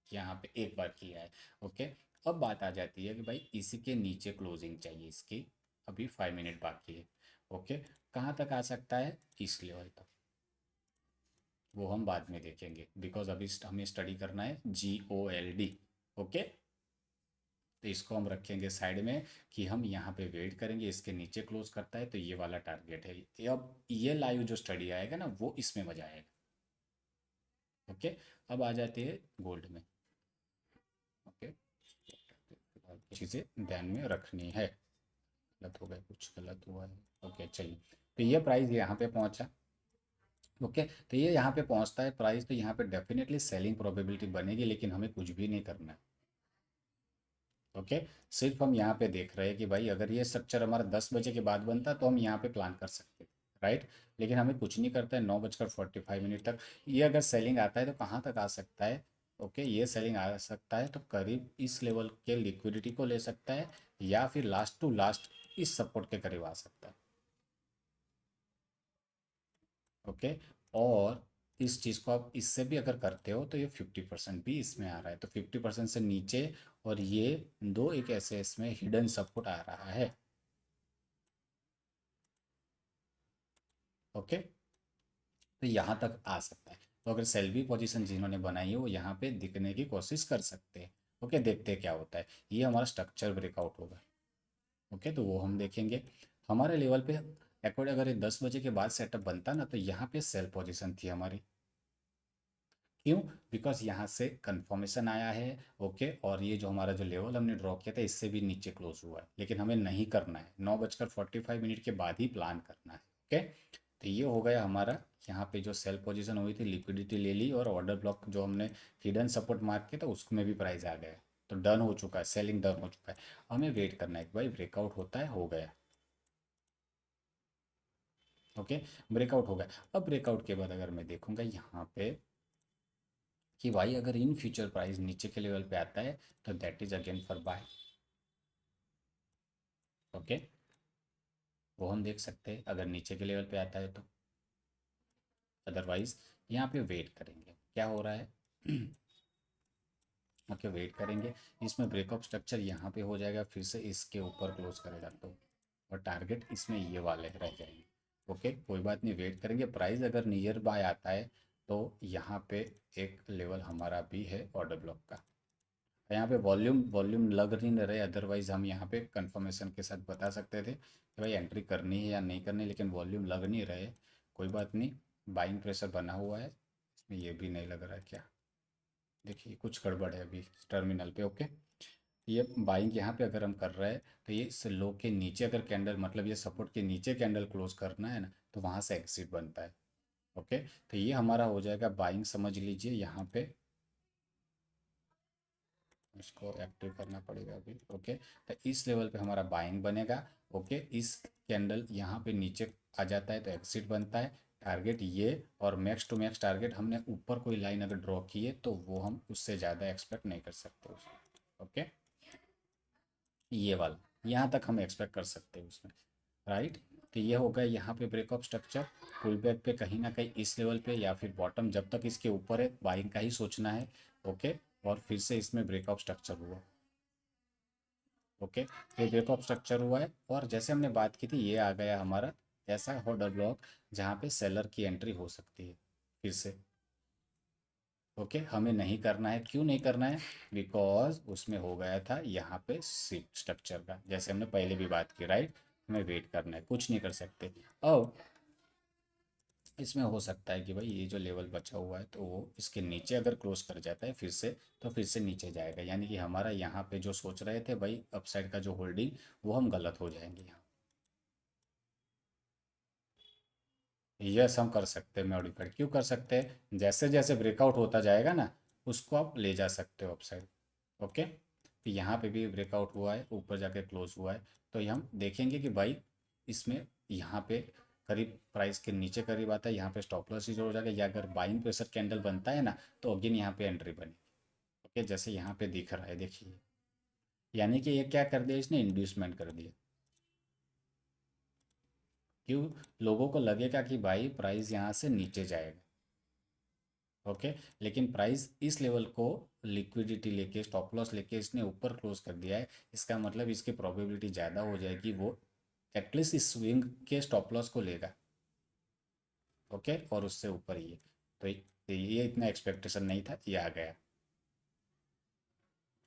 यहाँ पे एक बार किया है। ओके, अब बात आ जाती है कि भाई इसी के नीचे क्लोजिंग चाहिए इसकी। अभी 5 मिनट बाकी है। ओके, कहाँ तक आ सकता है? इस लेवल तक। वो हम बाद में देखेंगे, बिकॉज अभी हमें स्टडी करना है GOLD। ओके, तो इसको हम रखेंगे साइड में कि हम यहाँ पे वेट करेंगे, इसके नीचे क्लोज करता है तो ये वाला टारगेट है। अब ये लाइव जो स्टडी आएगा ना वो इसमें मजा आएगा। ओके, अब आ जाते हैं गोल्ड में। ओके, चीज़ें ध्यान में रखनी है। गलत हो गया, कुछ गलत हुआ है। ओके चलिए, तो ये प्राइस यहाँ पे पहुँचा। ओके, तो ये यहाँ पे पहुँचता है प्राइस, तो यहाँ पे डेफिनेटली सेलिंग प्रोबेबिलिटी बनेगी, लेकिन हमें कुछ भी नहीं करना है। ओके, सिर्फ हम यहाँ पे देख रहे हैं कि भाई अगर ये स्ट्रक्चर हमारा 10 बजे के बाद बनता तो हम यहाँ पे प्लान कर सकते थे, राइट। लेकिन हमें कुछ नहीं करता है, 9:45 तक। ये अगर सेलिंग आता है तो कहाँ तक आ सकता है? ओके, ये सेलिंग आ सकता है तो करीब इस लेवल के लिक्विडिटी को ले सकता है, या फिर लास्ट टू लास्ट इस सपोर्ट के करीब आ सकता है। ओके, और इस चीज़ को आप इससे भी अगर करते हो तो ये 50% भी इसमें आ रहा है, तो 50% से नीचे। और ये दो एक ऐसे इसमें हिडन सपोर्ट आ रहा है। ओके, तो यहाँ तक आ सकता है। तो अगर सेल बी पोजीशन जिन्होंने बनाई है वो यहाँ पे दिखने की कोशिश कर सकते हैं। ओके, देखते हैं क्या होता है। ये हमारा स्ट्रक्चर ब्रेकआउट होगा। ओके, तो वो हम देखेंगे हमारे लेवल पे। अकॉर्डिंग अगर ये 10 बजे के बाद सेटअप बनता ना तो यहाँ पे सेल पोजीशन थी हमारी। क्यों? बिकॉज यहाँ से कंफर्मेशन आया है। ओके, और ये जो हमारा जो लेवल हमने ड्रॉ किया था इससे भी नीचे क्लोज हुआ है, लेकिन हमें नहीं करना है, 9:45 के बाद ही प्लान करना है। ओके, तो ये हो गया हमारा। यहाँ पे जो सेल पोजीशन हुई थी लिक्विडिटी ले ली, और ऑर्डर ब्लॉक जो हमने हिडन सपोर्ट मार्क किया था उसमें भी प्राइस आ गया है। तो डन हो चुका है, सेलिंग डन हो चुका है। हमें वेट करना है कि भाई ब्रेकआउट होता है, हो गया। ओके, ब्रेकआउट हो गया। अब ब्रेकआउट के बाद अगर मैं देखूंगा यहाँ पे कि भाई अगर इन फ्यूचर प्राइस नीचे के लेवल पे आता है तो that is again for buy. Okay, वो हम देख सकते हैं अगर नीचे के लेवल पे आता है तो। अदरवाइज यहाँ पे वेट करेंगे क्या हो रहा है। ओके, वेट करेंगे। इसमें ब्रेकअप स्ट्रक्चर यहाँ पे हो जाएगा, फिर से इसके ऊपर क्लोज करेगा तो, और टारगेट इसमें ये वाले रह जाएंगे। ओके, कोई बात नहीं, वेट करेंगे। प्राइस अगर नियर बाय आता है तो यहाँ पे एक लेवल हमारा भी है ऑर्डर ब्लॉक का। यहाँ पे वॉल्यूम वॉल्यूम लग नहीं रहे, अदरवाइज हम यहाँ पे कंफर्मेशन के साथ बता सकते थे कि भाई एंट्री करनी है या नहीं करनी, लेकिन वॉल्यूम लग नहीं रहे। कोई बात नहीं, बाइंग प्रेशर बना हुआ है, इसमें ये भी नहीं लग रहा है क्या। देखिए कुछ गड़बड़ है अभी टर्मिनल पे। ओके, ये बाइंग यहाँ पे अगर हम कर रहे हैं तो ये इस लो के नीचे अगर कैंडल, मतलब ये सपोर्ट के नीचे कैंडल क्लोज करना है ना, तो वहाँ से एग्जिट बनता है। ओके, तो ये हमारा हो जाएगा बाइंग, समझ लीजिए यहाँ पे। इसको एक्टिव करना पड़ेगा अभी। ओके, तो इस लेवल पे हमारा बाइंग बनेगा। ओके, इस कैंडल यहाँ पे नीचे आ जाता है तो एग्जिट बनता है। टारगेट ये, और मैक्स टू मैक्स टारगेट हमने ऊपर कोई लाइन अगर ड्रॉ की है तो वो हम उससे ज़्यादा एक्सपेक्ट नहीं कर सकते उसमें। ओके, ये वाला यहाँ तक हम एक्सपेक्ट कर सकते हैं उसमें, राइट। तो ये हो गया यहाँ पे ब्रेकअप स्ट्रक्चर। पुल बैक पे कहीं ना कहीं इस लेवल पे या फिर बॉटम, जब तक इसके ऊपर है बाइंग का ही सोचना है। ओके, और फिर से इसमें ब्रेकअप स्ट्रक्चर हुआ। ओके, ये ब्रेकअप स्ट्रक्चर हुआ है, और जैसे हमने बात की थी ये आ गया हमारा ऐसा ऑर्डर ब्लॉक जहाँ पे सेलर की एंट्री हो सकती है फिर से। ओके, हमें नहीं करना है। क्यों नहीं करना है? बिकॉज उसमें हो गया था यहाँ पे शिफ्ट स्ट्रक्चर का, जैसे हमने पहले भी बात की, राइट। हमें वेट करना है, कुछ नहीं कर सकते। अब इसमें हो सकता है कि भाई ये जो लेवल बचा हुआ है तो वो इसके नीचे अगर क्लोज कर जाता है फिर से, तो फिर से नीचे जाएगा, यानी कि हमारा यहाँ पे जो सोच रहे थे भाई अपसाइड का जो होल्डिंग, वो हम गलत हो जाएंगे यहाँ। यस, हम कर सकते हैं मॉडिफाइड। क्यों कर सकते हैं? जैसे जैसे ब्रेकआउट होता जाएगा ना, उसको आप ले जा सकते हो अपसाइड। ओके, तो यहाँ पे भी ब्रेकआउट हुआ है, ऊपर जाके क्लोज हुआ है, तो ये हम देखेंगे कि भाई इसमें यहाँ पे करीब प्राइस के नीचे करीब आता है, यहाँ पे स्टॉप लॉस ही हो जाएगा, या अगर बाइंग प्रेशर कैंडल बनता है ना, तो अगेन यहाँ पे एंट्री बनेगी। ओके, जैसे यहाँ पे दिख रहा है, देखिए, यानी कि ये क्या कर दिया इसने, इंड्यूसमेंट कर दिया। क्यों? लोगों को लगेगा कि भाई प्राइस यहाँ से नीचे जाएगा। ओके, लेकिन प्राइस इस लेवल को लिक्विडिटी लेके, स्टॉप लॉस लेके इसने ऊपर क्लोज कर दिया है, इसका मतलब इसकी प्रोबेबिलिटी ज़्यादा हो जाएगी वो एटलीस्ट इस स्विंग के स्टॉप लॉस को लेगा। ओके, और उससे ऊपर ये, तो ये इतना एक्सपेक्टेशन नहीं था, ये आ गया।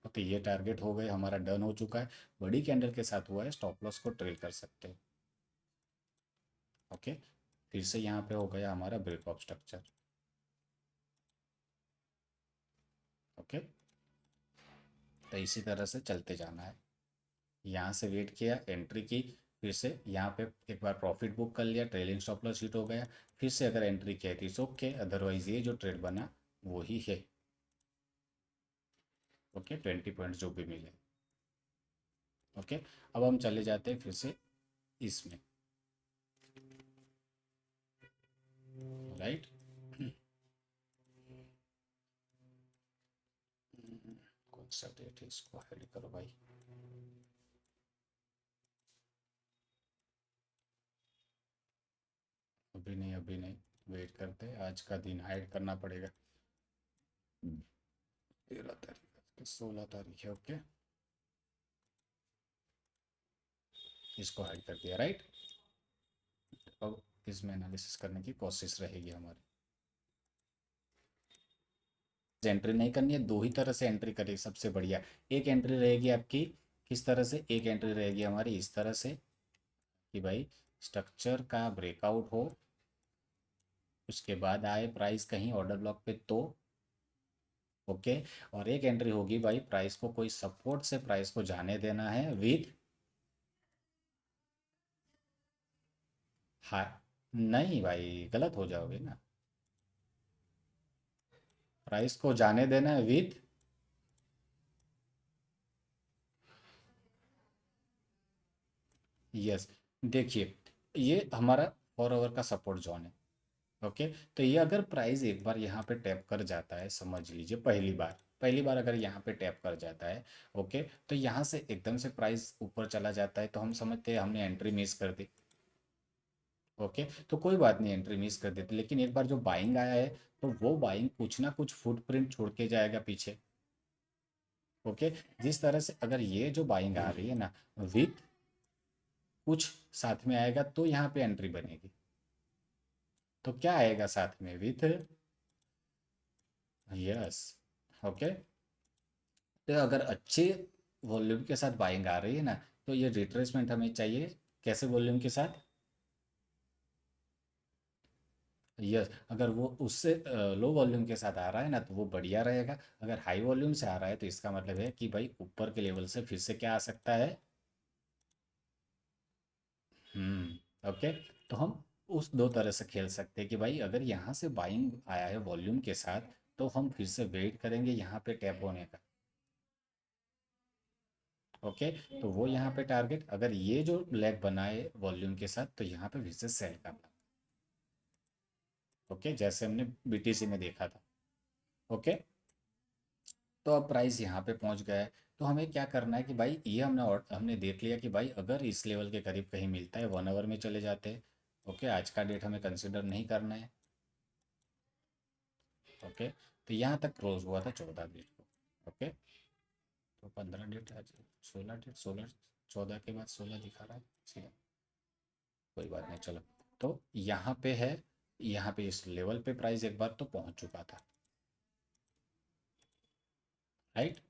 तो ये टारगेट हो गए, हमारा डन हो चुका है। बड़ी कैंडल के साथ हुआ है, स्टॉप लॉस को ट्रेल कर सकते हैं। ओके, फिर से यहाँ पे हो गया हमारा ब्रेक ऑफ स्ट्रक्चर। ओके, तो इसी तरह से चलते जाना है। यहाँ से वेट किया, एंट्री की, फिर से यहाँ पे एक बार प्रॉफिट बुक कर लिया, ट्रेलिंग स्टॉप लॉस हिट हो गया, फिर से अगर एंट्री किया तो इट्स ओके, अदरवाइज ये जो ट्रेड बना वो ही है। ओके, 20 पॉइंट्स जो भी मिले। ओके, अब हम चले जाते हैं फिर से इसमें, राइट। कौन सा डेट है, इसको हाइड करो भाई। अभी नहीं, अभी नहीं, वेट करते हैं, आज का दिन हाइड करना पड़ेगा। 13 तारीख, 16 तारीख है। ओके, इसको हाइड कर दिया, राइट। अब इसमें एनालिसिस करने की कोशिश रहेगी हमारी। एंट्री नहीं करनी है, दो ही तरह से एंट्री करेगी सबसे बढ़िया। एक एंट्री रहेगी आपकी किस तरह से, एक एंट्री रहेगी हमारी इस तरह से कि भाई स्ट्रक्चर का ब्रेकआउट हो, उसके बाद आए प्राइस कहीं ऑर्डर ब्लॉक पे तो। ओके, और एक एंट्री होगी भाई प्राइस को कोई सपोर्ट से प्राइस को जाने देना है विथ हाई। नहीं भाई, गलत हो जाओगे ना। प्राइस को जाने देना है विथ, यस, देखिए, ये हमारा 4 आवर का सपोर्ट जोन है। ओके, तो ये अगर प्राइस एक बार यहाँ पे टैप कर जाता है, समझ लीजिए पहली बार अगर यहाँ पे टैप कर जाता है, ओके, तो यहाँ से एकदम से प्राइस ऊपर चला जाता है, तो हम समझते हैं हमने एंट्री मिस कर दी। ओके, तो कोई बात नहीं, एंट्री मिस कर देते, लेकिन एक बार जो बाइंग आया है, तो वो बाइंग कुछ ना कुछ फुटप्रिंट छोड़ के जाएगा पीछे। ओके, जिस तरह से अगर ये जो बाइंग आ रही है ना विथ कुछ साथ में आएगा, तो यहाँ पे एंट्री बनेगी। तो क्या आएगा साथ में, विथ, यस। ओके, तो अगर अच्छे वॉल्यूम के साथ बाइंग आ रही है ना, तो ये रिट्रेसमेंट हमें चाहिए कैसे वॉल्यूम के साथ, यस। अगर वो उससे लो वॉल्यूम के साथ आ रहा है ना, तो वो बढ़िया रहेगा। अगर हाई वॉल्यूम से आ रहा है, तो इसका मतलब है कि भाई ऊपर के लेवल से फिर से क्या आ सकता है। ओके, तो हम उस दो तरह से खेल सकते हैं कि भाई अगर यहाँ से बाइंग आया है वॉल्यूम के साथ, तो हम फिर से वेट करेंगे यहाँ पे टैप होने का। ओके, तो वो यहाँ पे टारगेट, अगर ये जो लेग बनाए वॉल्यूम के साथ, तो यहाँ पे फिर से सेल करना। ओके, जैसे हमने बीटीसी में देखा था। ओके, तो अब प्राइस यहाँ पे पहुँच गया है, तो हमें क्या करना है कि भाई ये हमने देख लिया कि भाई अगर इस लेवल के करीब कहीं मिलता है, 1 आवर में चले जाते हैं। ओके, आज का डेट हमें कंसिडर नहीं करना है। ओके, तो यहाँ तक क्लोज हुआ था 14 डेट को। ओके, तो 15 डेट, आज 16 डेट, 14 के बाद 16 दिखा रहा है सीधा, कोई बात नहीं, चलो। तो यहाँ पे है, यहाँ पे इस लेवल पे प्राइस एक बार तो पहुँच चुका था। राइट।